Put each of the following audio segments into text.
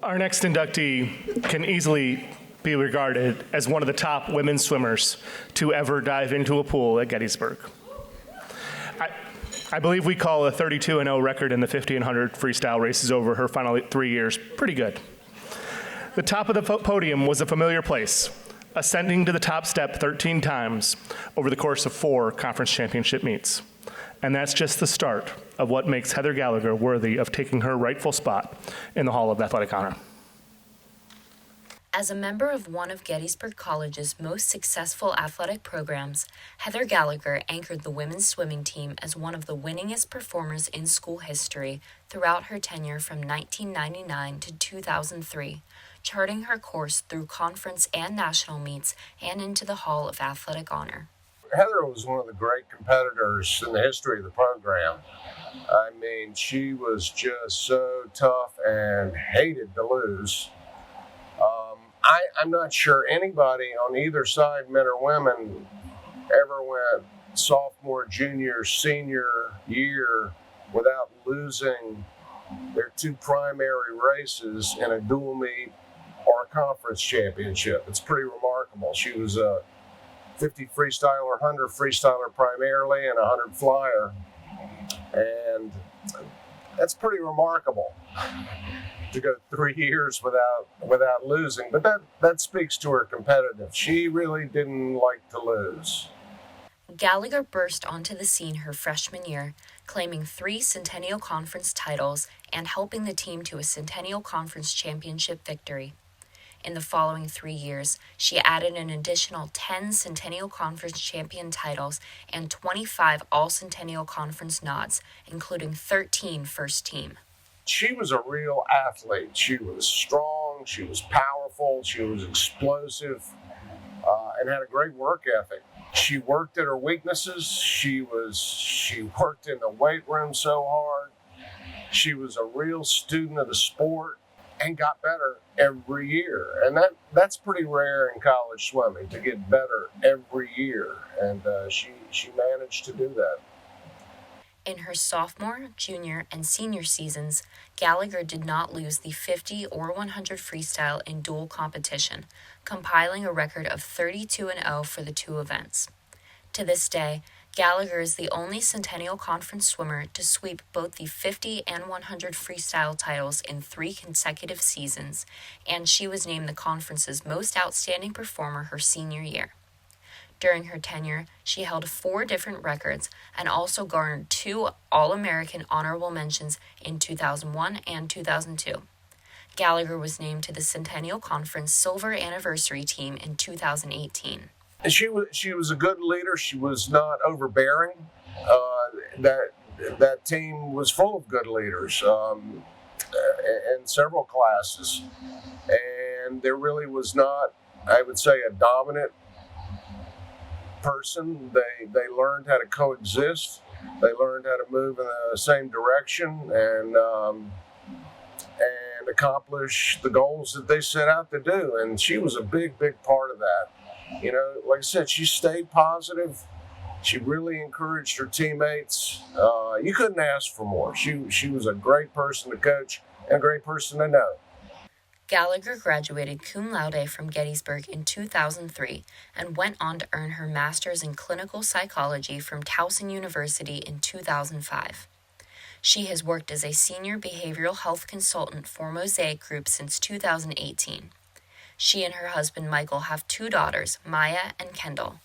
Our next inductee can easily be regarded as one of the top women's swimmers to ever dive into a pool at Gettysburg. I believe we call a 32-0 record in the 50 and 100 freestyle races over her final 3 years pretty good. The top of the podium was a familiar place, ascending to the top step 13 times over the course of 4 conference championship meets. And that's just the start of what makes Heather Gallagher worthy of taking her rightful spot in the Hall of Athletic Honor. As a member of one of Gettysburg College's most successful athletic programs, Heather Gallagher anchored the women's swimming team as one of the winningest performers in school history throughout her tenure from 1999 to 2003, charting her course through conference and national meets and into the Hall of Athletic Honor. Heather was one of the great competitors in the history of the program. I mean, she was just so tough and hated to lose. I'm not sure anybody on either side, men or women, ever went sophomore, junior, senior year without losing their 2 primary races in a dual meet or a conference championship. It's pretty remarkable. She was a 50 freestyler, 100 freestyler primarily, and a 100 flyer. And that's pretty remarkable to go 3 years without losing. But that speaks to her competitiveness. She really didn't like to lose. Gallagher burst onto the scene her freshman year, claiming 3 Centennial Conference titles and helping the team to a Centennial Conference championship victory. In the following 3 years, she added an additional 10 Centennial Conference champion titles and 25 All-Centennial Conference nods, including 13 first team. She was a real athlete. She was strong, she was powerful, she was explosive, and had a great work ethic. She worked at her weaknesses. She worked in the weight room so hard. She was a real student of the sport and got better every year. And that's pretty rare in college swimming, to get better every year. And she managed to do that. In her sophomore, junior, and senior seasons, Gallagher did not lose the 50 or 100 freestyle in dual competition, compiling a record of 32-0 for the 2 events. To this day, Gallagher is the only Centennial Conference swimmer to sweep both the 50 and 100 freestyle titles in 3 consecutive seasons, and she was named the conference's most outstanding performer her senior year. During her tenure, she held 4 different records and also garnered 2 All-American honorable mentions in 2001 and 2002. Gallagher was named to the Centennial Conference Silver Anniversary Team in 2018. She was a good leader. She was not overbearing. That team was full of good leaders in several classes, and there really was not, I would say, a dominant person. They learned how to coexist. They learned how to move in the same direction and accomplish the goals that they set out to do. And she was a big part of that. You know, like I said, she stayed positive. She really encouraged her teammates. You couldn't ask for more. She was a great person to coach and a great person to know. Gallagher graduated cum laude from Gettysburg in 2003 and went on to earn her master's in clinical psychology from Towson University in 2005. She has worked as a senior behavioral health consultant for Mosaic Group since 2018. She and her husband Michael have 2 daughters, Maya and Kendall.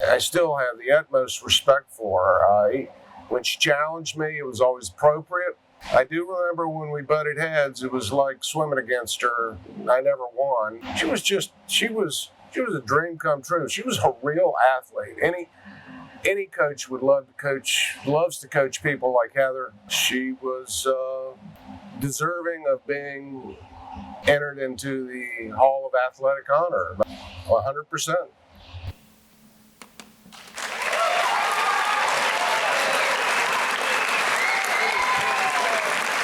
I still have the utmost respect for her. When she challenged me, it was always appropriate. I do remember when we butted heads, it was like swimming against her. I never won. She was a dream come true. She was a real athlete. Any coach loves to coach people like Heather. She was deserving of being entered into the Hall of Athletic Honor, 100%.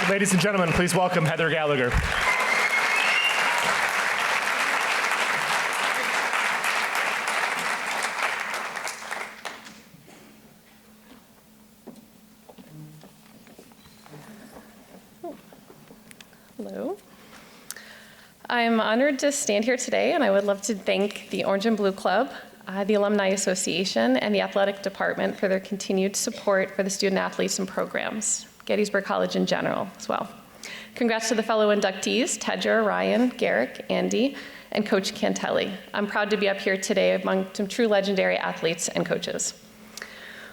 Ladies and gentlemen, please welcome Heather Gallagher. Hello. I'm honored to stand here today, and I would love to thank the Orange and Blue Club, the Alumni Association, and the Athletic Department for their continued support for the student athletes and programs, Gettysburg College in general as well. Congrats to the fellow inductees, Tedra, Ryan, Garrick, Andy, and Coach Cantelli. I'm proud to be up here today among some true legendary athletes and coaches.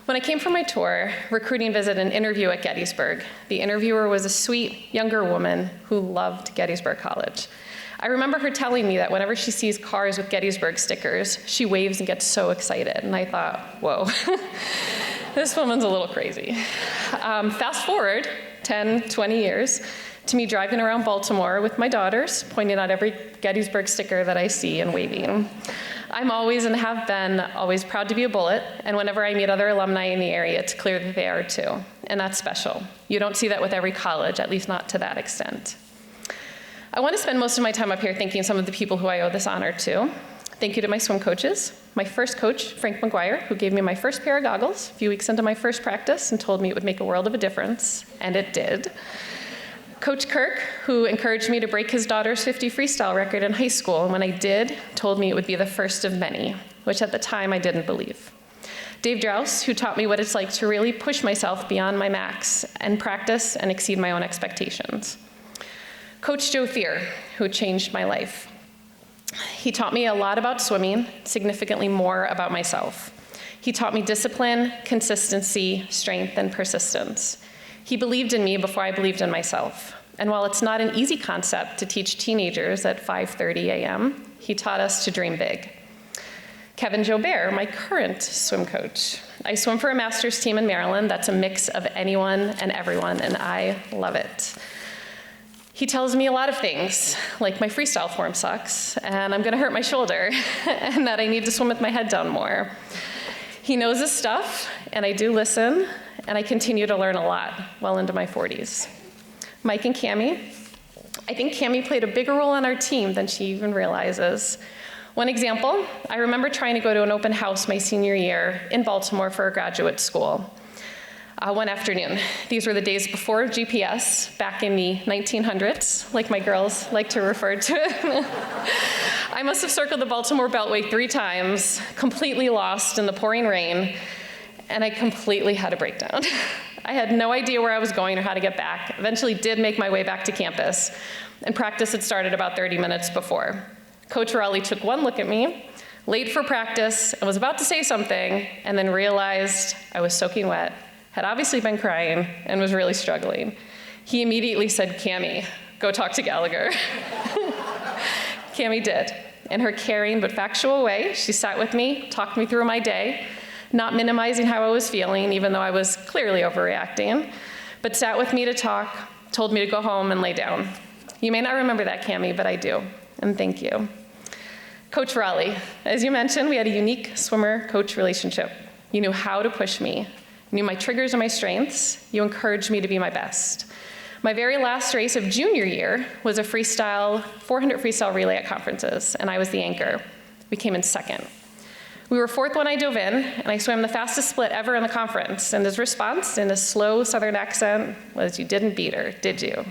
When I came for my tour, recruiting visit and interview at Gettysburg, the interviewer was a sweet, younger woman who loved Gettysburg College. I remember her telling me that whenever she sees cars with Gettysburg stickers, she waves and gets so excited. And I thought, whoa, this woman's a little crazy. Fast forward 10, 20 years to me driving around Baltimore with my daughters, pointing out every Gettysburg sticker that I see and waving. I'm always and have been always proud to be a Bullet, and whenever I meet other alumni in the area, it's clear that they are too, and that's special. You don't see that with every college, at least not to that extent. I want to spend most of my time up here thanking some of the people who I owe this honor to. Thank you to my swim coaches. My first coach, Frank McGuire, who gave me my first pair of goggles a few weeks into my first practice and told me it would make a world of a difference, and it did. Coach Kirk, who encouraged me to break his daughter's 50 freestyle record in high school, and when I did, told me it would be the first of many, which at the time I didn't believe. Dave Drouse, who taught me what it's like to really push myself beyond my max and practice and exceed my own expectations. Coach Joe Thier, who changed my life. He taught me a lot about swimming, significantly more about myself. He taught me discipline, consistency, strength, and persistence. He believed in me before I believed in myself. And while it's not an easy concept to teach teenagers at 5:30 a.m., he taught us to dream big. Kevin Jobert, my current swim coach. I swim for a master's team in Maryland that's a mix of anyone and everyone, and I love it. He tells me a lot of things, like my freestyle form sucks, and I'm gonna hurt my shoulder, and that I need to swim with my head down more. He knows his stuff, and I do listen, and I continue to learn a lot well into my 40s. Mike and Cammie. I think Cammie played a bigger role on our team than she even realizes. One example, I remember trying to go to an open house my senior year in Baltimore for a graduate school. One afternoon. These were the days before GPS, back in the 1900s, like my girls like to refer to it. I must have circled the Baltimore Beltway 3 times, completely lost in the pouring rain, and I completely had a breakdown. I had no idea where I was going or how to get back. Eventually did make my way back to campus, and practice had started about 30 minutes before. Coach Raleigh took one look at me, late for practice, and was about to say something, and then realized I was soaking wet, had obviously been crying, and was really struggling. He immediately said, "Cammie, go talk to Gallagher." Cammie did. In her caring but factual way, she sat with me, talked me through my day, not minimizing how I was feeling, even though I was clearly overreacting, but sat with me to talk, told me to go home and lay down. You may not remember that, Cammie, but I do, and thank you. Coach Raleigh, as you mentioned, we had a unique swimmer-coach relationship. You knew how to push me, knew my triggers and my strengths. You encouraged me to be my best. My very last race of junior year was a 400 freestyle relay at conferences, and I was the anchor. We came in second. We were 4th when I dove in, and I swam the fastest split ever in the conference, and his response in a slow Southern accent was, "You didn't beat her, did you?"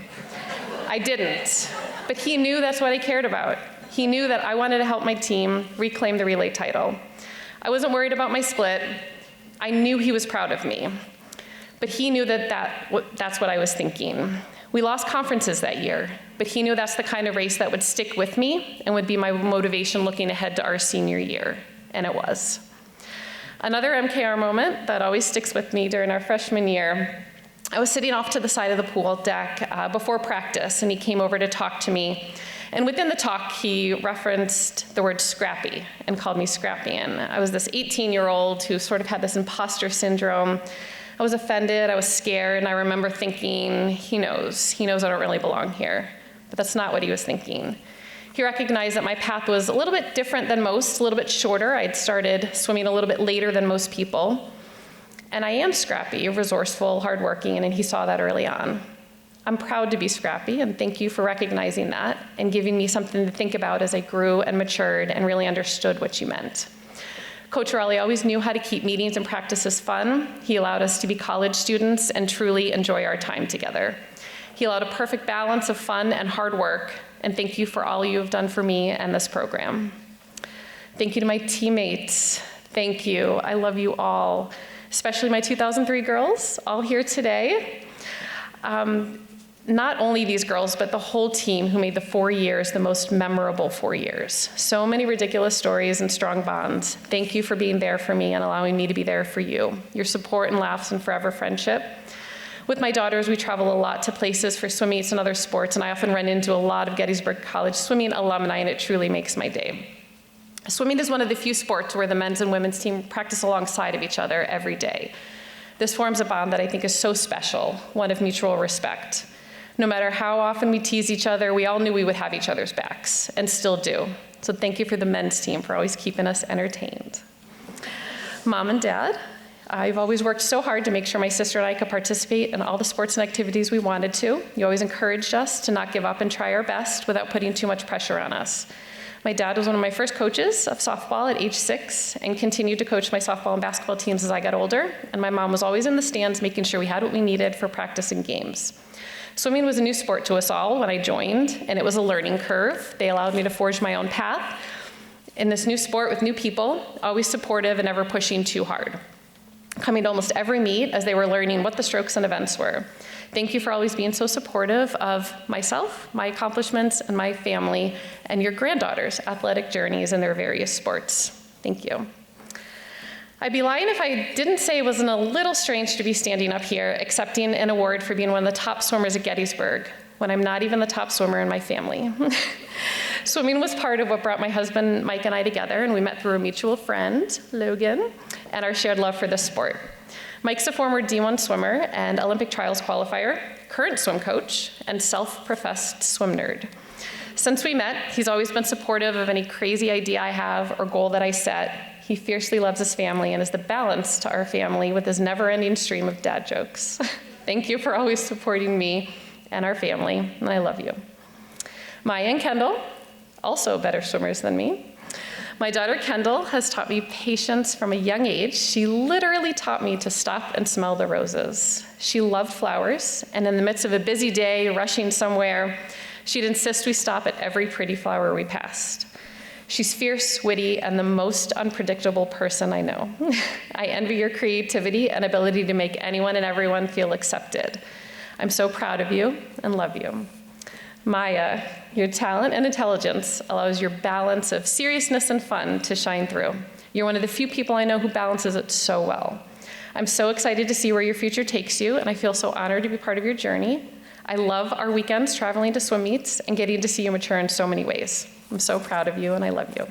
I didn't, but he knew that's what I cared about. He knew that I wanted to help my team reclaim the relay title. I wasn't worried about my split. I knew he was proud of me, but he knew that's what I was thinking. We lost conferences that year, but he knew that's the kind of race that would stick with me and would be my motivation looking ahead to our senior year, and it was. Another MKR moment that always sticks with me during our freshman year, I was sitting off to the side of the pool deck before practice, and he came over to talk to me. And within the talk, he referenced the word scrappy and called me scrappy. And I was this 18-year-old who sort of had this imposter syndrome. I was offended, I was scared, and I remember thinking, he knows I don't really belong here. But that's not what he was thinking. He recognized that my path was a little bit different than most, a little bit shorter. I'd started swimming a little bit later than most people. And I am scrappy, resourceful, hardworking, and he saw that early on. I'm proud to be scrappy, and thank you for recognizing that and giving me something to think about as I grew and matured and really understood what you meant. Coach Raleigh always knew how to keep meetings and practices fun. He allowed us to be college students and truly enjoy our time together. He allowed a perfect balance of fun and hard work, and thank you for all you have done for me and this program. Thank you to my teammates. Thank you. I love you all, especially my 2003 girls, all here today. Not only these girls, but the whole team who made the 4 years the most memorable 4 years. So many ridiculous stories and strong bonds. Thank you for being there for me and allowing me to be there for you. Your support and laughs and forever friendship. With my daughters, we travel a lot to places for swim meets and other sports, and I often run into a lot of Gettysburg College swimming alumni, and it truly makes my day. Swimming is one of the few sports where the men's and women's team practice alongside of each other every day. This forms a bond that I think is so special, one of mutual respect. No matter how often we tease each other, we all knew we would have each other's backs, and still do. So thank you for the men's team for always keeping us entertained. Mom and Dad, I've always worked so hard to make sure my sister and I could participate in all the sports and activities we wanted to. You always encouraged us to not give up and try our best without putting too much pressure on us. My dad was one of my first coaches of softball at age 6 and continued to coach my softball and basketball teams as I got older. And my mom was always in the stands making sure we had what we needed for practice and games. Swimming was a new sport to us all when I joined, and it was a learning curve. They allowed me to forge my own path in this new sport with new people, always supportive and never pushing too hard. Coming to almost every meet as they were learning what the strokes and events were. Thank you for always being so supportive of myself, my accomplishments, and my family, and your granddaughters' athletic journeys in their various sports. Thank you. I'd be lying if I didn't say it wasn't a little strange to be standing up here accepting an award for being one of the top swimmers at Gettysburg when I'm not even the top swimmer in my family. Swimming was part of what brought my husband, Mike, and I together, and we met through a mutual friend, Logan, and our shared love for this sport. Mike's a former D1 swimmer and Olympic trials qualifier, current swim coach, and self-professed swim nerd. Since we met, he's always been supportive of any crazy idea I have or goal that I set. He fiercely loves his family and is the balance to our family with his never-ending stream of dad jokes. Thank you for always supporting me and our family, and I love you. Maya and Kendall, also better swimmers than me. My daughter Kendall has taught me patience from a young age. She literally taught me to stop and smell the roses. She loved flowers, and in the midst of a busy day, rushing somewhere, she'd insist we stop at every pretty flower we passed. She's fierce, witty, and the most unpredictable person I know. I envy your creativity and ability to make anyone and everyone feel accepted. I'm so proud of you and love you. Maya, your talent and intelligence allows your balance of seriousness and fun to shine through. You're one of the few people I know who balances it so well. I'm so excited to see where your future takes you, and I feel so honored to be part of your journey. I love our weekends traveling to swim meets and getting to see you mature in so many ways. I'm so proud of you, and I love you.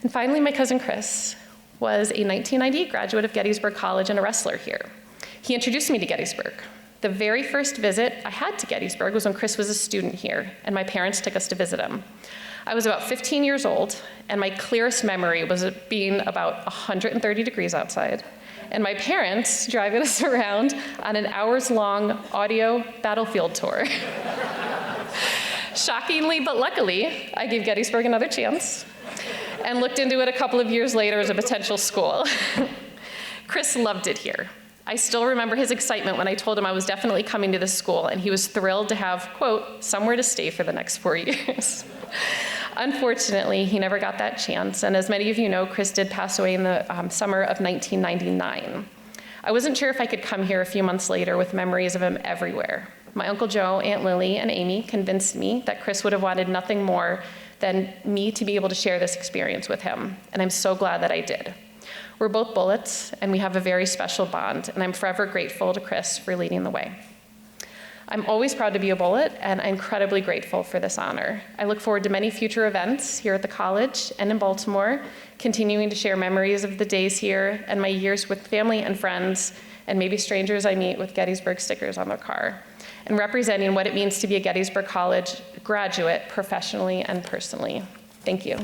And finally, my cousin Chris was a 1998 graduate of Gettysburg College and a wrestler here. He introduced me to Gettysburg. The very first visit I had to Gettysburg was when Chris was a student here, and my parents took us to visit him. I was about 15 years old, and my clearest memory was it being about 130 degrees outside, and my parents driving us around on an hours-long audio battlefield tour. Shockingly, but luckily, I gave Gettysburg another chance and looked into it a couple of years later as a potential school. Chris loved it here. I still remember his excitement when I told him I was definitely coming to this school, and he was thrilled to have, quote, somewhere to stay for the next 4 years. Unfortunately, he never got that chance, and as many of you know, Chris did pass away in the summer of 1999. I wasn't sure if I could come here a few months later with memories of him everywhere. My Uncle Joe, Aunt Lily, and Amy convinced me that Chris would have wanted nothing more than me to be able to share this experience with him, and I'm so glad that I did. We're both bullets, and we have a very special bond, and I'm forever grateful to Chris for leading the way. I'm always proud to be a bullet, and I'm incredibly grateful for this honor. I look forward to many future events here at the college and in Baltimore, continuing to share memories of the days here and my years with family and friends, and maybe strangers I meet with Gettysburg stickers on their car, and representing what it means to be a Gettysburg College graduate professionally and personally. Thank you.